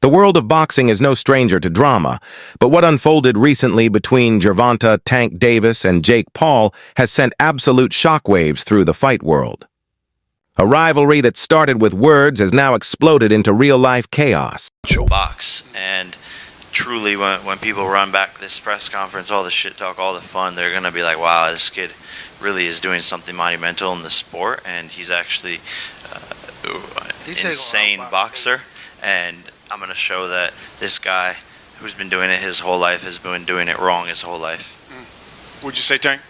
The world of boxing is no stranger to drama, but what unfolded recently between Gervonta, Tank Davis, and Jake Paul has sent absolute shockwaves through the fight world. A rivalry that started with words has now exploded into real-life chaos. Box, and truly when people run back this press conference, all the shit talk, all the fun, they're going to be like, wow, this kid really is doing something monumental in the sport, and he's actually an insane boxer. And I'm going to show that this guy who's been doing it his whole life has been doing it wrong his whole life. What'd you say, Tank?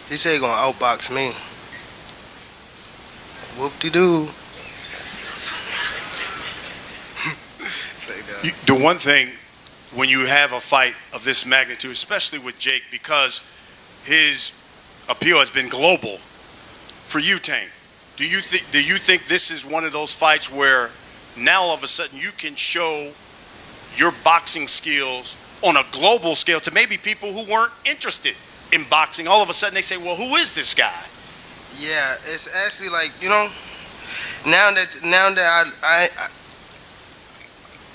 He said he's going to outbox me. Whoop-de-doo. The one thing, when you have a fight of this magnitude, especially with Jake, because his appeal has been global, for you, Tank, do you think this is one of those fights where now all of a sudden you can show your boxing skills on a global scale to maybe people who weren't interested in boxing? All of a sudden they say, well, who is this guy? Yeah, it's actually like, now that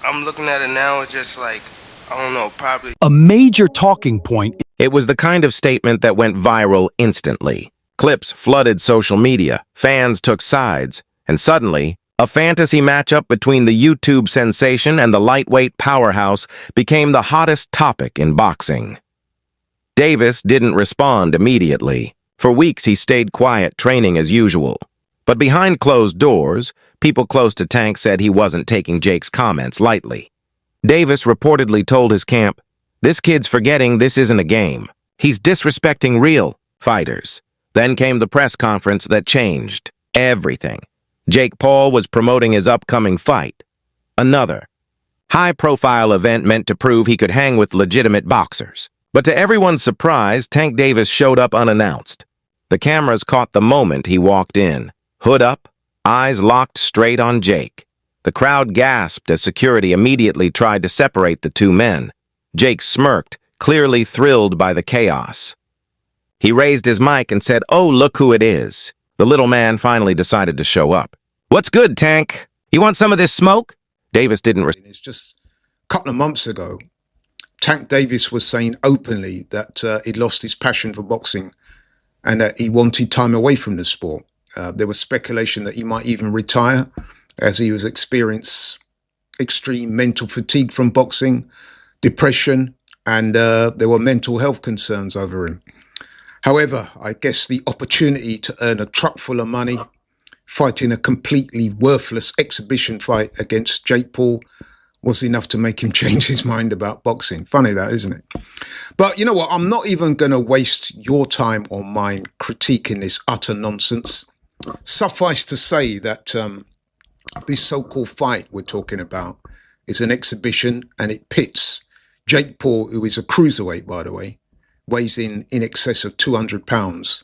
I'm looking at it now, it's just like, I don't know, probably a major talking point. It was the kind of statement that went viral instantly. Clips flooded social media, fans took sides, and suddenly, a fantasy matchup between the YouTube sensation and the lightweight powerhouse became the hottest topic in boxing. Davis didn't respond immediately. For weeks he stayed quiet, training as usual. But behind closed doors, people close to Tank said he wasn't taking Jake's comments lightly. Davis reportedly told his camp, "This kid's forgetting this isn't a game. He's disrespecting real fighters." Then came the press conference that changed everything. Jake Paul was promoting his upcoming fight. Another high-profile event meant to prove he could hang with legitimate boxers. But to everyone's surprise, Tank Davis showed up unannounced. The cameras caught the moment he walked in. Hood up, eyes locked straight on Jake. The crowd gasped as security immediately tried to separate the two men. Jake smirked, clearly thrilled by the chaos. He raised his mic and said, "Oh, look who it is." The little man finally decided to show up. "What's good, Tank? You want some of this smoke?" Davis didn't respond. It's just a couple of months ago, Tank Davis was saying openly that he'd lost his passion for boxing and that he wanted time away from the sport. There was speculation that he might even retire as he was experiencing extreme mental fatigue from boxing, depression, and there were mental health concerns over him. However, I guess the opportunity to earn a truck full of money, fighting a completely worthless exhibition fight against Jake Paul, was enough to make him change his mind about boxing. Funny that, isn't it? But you know what? I'm not even going to waste your time or mine critiquing this utter nonsense. Suffice to say that this so-called fight we're talking about is an exhibition, and it pits Jake Paul, who is a cruiserweight, by the way, weighs in excess of 200 pounds,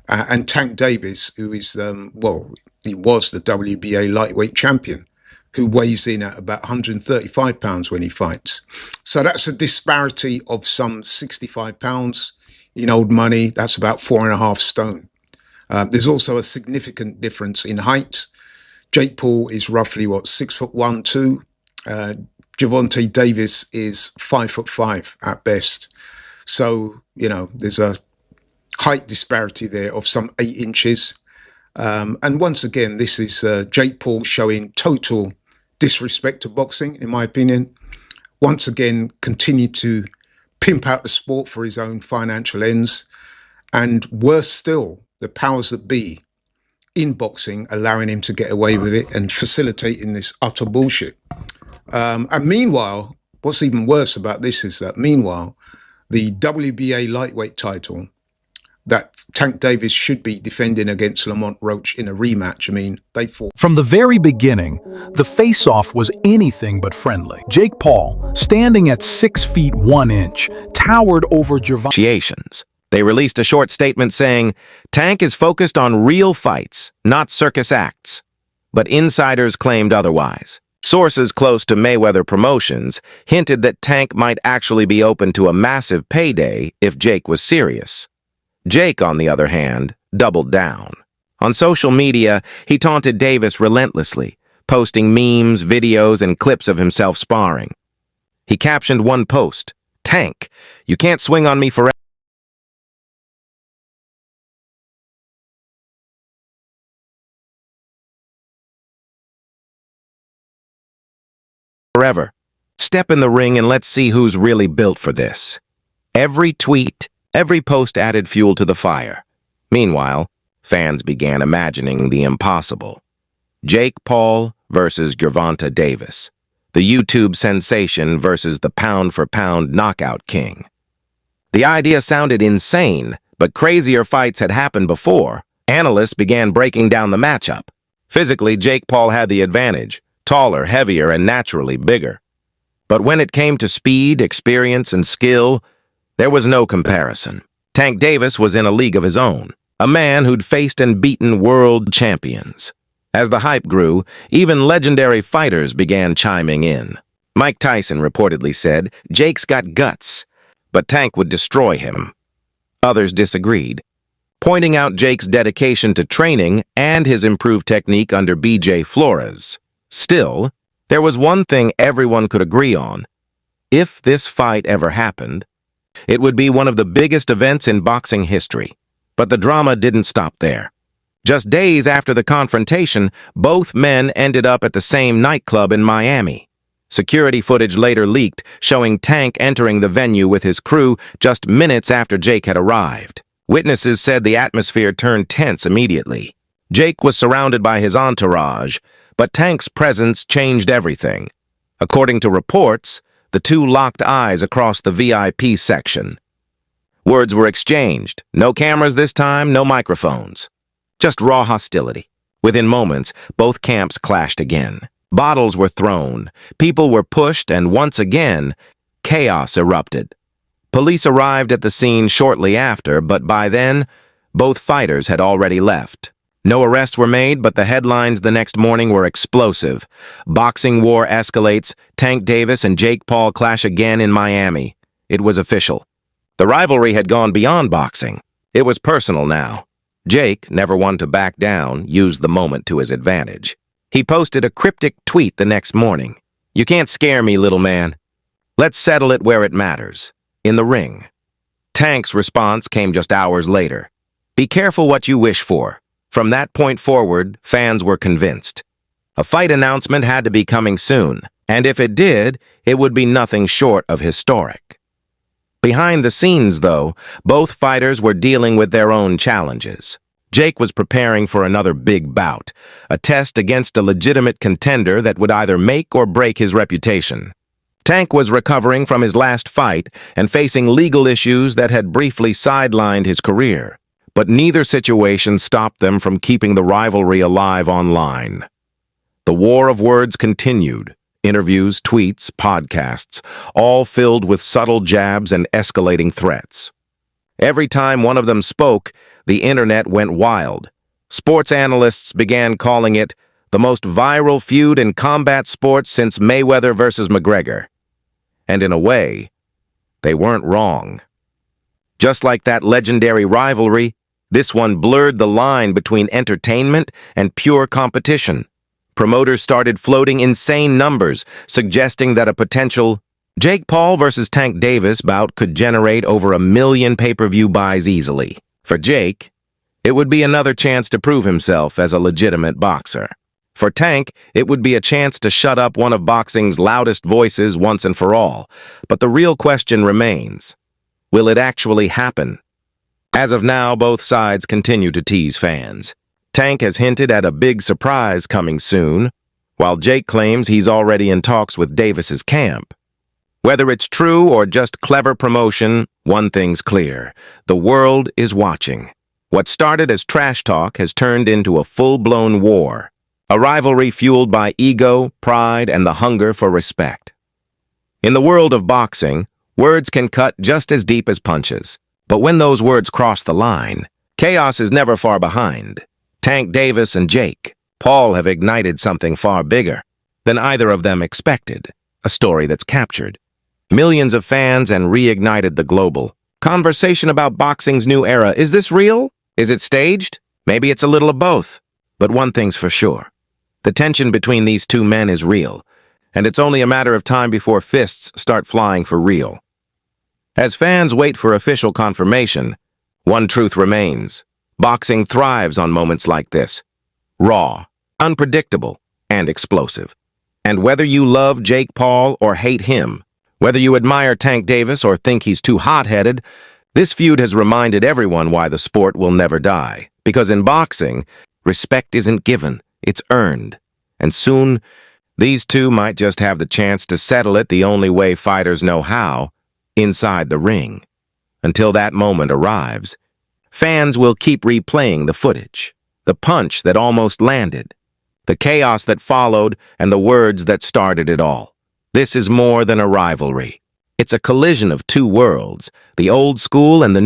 and Tank Davis, who is, he was the WBA lightweight champion, who weighs in at about 135 pounds when he fights. So that's a disparity of some 65 pounds. In old money, that's about 4.5 stone. There's also a significant difference in height. Jake Paul is roughly, 6'1", 2. Gervonta Davis is 5'5" at best. So, there's a height disparity there of some 8 inches. And once again, this is Jake Paul showing total disrespect to boxing, in my opinion. Once again, continue to pimp out the sport for his own financial ends. And worse still, the powers that be in boxing allowing him to get away with it and facilitating this utter bullshit. And meanwhile, what's even worse about this is that meanwhile, the WBA lightweight title that Tank Davis should be defending against Lamont Roach in a rematch. I mean, they fought. From the very beginning, the face-off was anything but friendly. Jake Paul, standing at 6 feet 1 inch, towered over Gervonta. They released a short statement saying, "Tank is focused on real fights, not circus acts." But insiders claimed otherwise. Sources close to Mayweather Promotions hinted that Tank might actually be open to a massive payday if Jake was serious. Jake, on the other hand, doubled down. On social media, he taunted Davis relentlessly, posting memes, videos, and clips of himself sparring. He captioned one post, "Tank, you can't swing on me forever. Step in the ring and let's see who's really built for this." Every tweet, every post added fuel to the fire. Meanwhile, fans began imagining the impossible. Jake Paul versus Gervonta Davis. The YouTube sensation versus the pound-for-pound knockout king. The idea sounded insane, but crazier fights had happened before. Analysts began breaking down the matchup. Physically, Jake Paul had the advantage, taller, heavier, and naturally bigger. But when it came to speed, experience, and skill, there was no comparison. Tank Davis was in a league of his own, a man who'd faced and beaten world champions. As the hype grew, even legendary fighters began chiming in. Mike Tyson reportedly said, "Jake's got guts, but Tank would destroy him." Others disagreed, pointing out Jake's dedication to training and his improved technique under BJ Flores. Still, there was one thing everyone could agree on. If this fight ever happened, it would be one of the biggest events in boxing history. But the drama didn't stop there. Just days after the confrontation, both men ended up at the same nightclub in Miami. Security footage later leaked, showing Tank entering the venue with his crew just minutes after Jake had arrived. Witnesses said the atmosphere turned tense immediately. Jake was surrounded by his entourage, but Tank's presence changed everything. According to reports, the two locked eyes across the VIP section. Words were exchanged. No cameras this time, no microphones. Just raw hostility. Within moments, both camps clashed again. Bottles were thrown, people were pushed, and once again, chaos erupted. Police arrived at the scene shortly after, but by then, both fighters had already left. No arrests were made, but the headlines the next morning were explosive. Boxing war escalates, Tank Davis and Jake Paul clash again in Miami. It was official. The rivalry had gone beyond boxing. It was personal now. Jake, never one to back down, used the moment to his advantage. He posted a cryptic tweet the next morning. "You can't scare me, little man. Let's settle it where it matters, in the ring." Tank's response came just hours later. "Be careful what you wish for." From that point forward, fans were convinced. A fight announcement had to be coming soon, and if it did, it would be nothing short of historic. Behind the scenes, though, both fighters were dealing with their own challenges. Jake was preparing for another big bout, a test against a legitimate contender that would either make or break his reputation. Tank was recovering from his last fight and facing legal issues that had briefly sidelined his career. But neither situation stopped them from keeping the rivalry alive online. The war of words continued. Interviews, tweets, podcasts, all filled with subtle jabs and escalating threats. Every time one of them spoke, the internet went wild. Sports analysts began calling it the most viral feud in combat sports since Mayweather versus McGregor. And in a way, they weren't wrong. Just like that legendary rivalry, this one blurred the line between entertainment and pure competition. Promoters started floating insane numbers, suggesting that a potential Jake Paul versus Tank Davis bout could generate over 1 million pay-per-view buys easily. For Jake, it would be another chance to prove himself as a legitimate boxer. For Tank, it would be a chance to shut up one of boxing's loudest voices once and for all. But the real question remains, will it actually happen? As of now, both sides continue to tease fans. Tank has hinted at a big surprise coming soon, while Jake claims he's already in talks with Davis's camp. Whether it's true or just clever promotion, one thing's clear. The world is watching. What started as trash talk has turned into a full-blown war. A rivalry fueled by ego, pride, and the hunger for respect. In the world of boxing, words can cut just as deep as punches. But when those words cross the line, chaos is never far behind. Tank Davis and Jake Paul have ignited something far bigger than either of them expected, a story that's captured millions of fans and reignited the global conversation about boxing's new era. Is this real? Is it staged? Maybe it's a little of both. But one thing's for sure. The tension between these two men is real, and it's only a matter of time before fists start flying for real. As fans wait for official confirmation, one truth remains. Boxing thrives on moments like this. Raw, unpredictable, and explosive. And whether you love Jake Paul or hate him, whether you admire Tank Davis or think he's too hot-headed, this feud has reminded everyone why the sport will never die. Because in boxing, respect isn't given, it's earned. And soon, these two might just have the chance to settle it the only way fighters know how, inside the ring. Until that moment arrives, fans will keep replaying the footage, the punch that almost landed, the chaos that followed, and the words that started it all. This is more than a rivalry. It's a collision of two worlds, the old school and the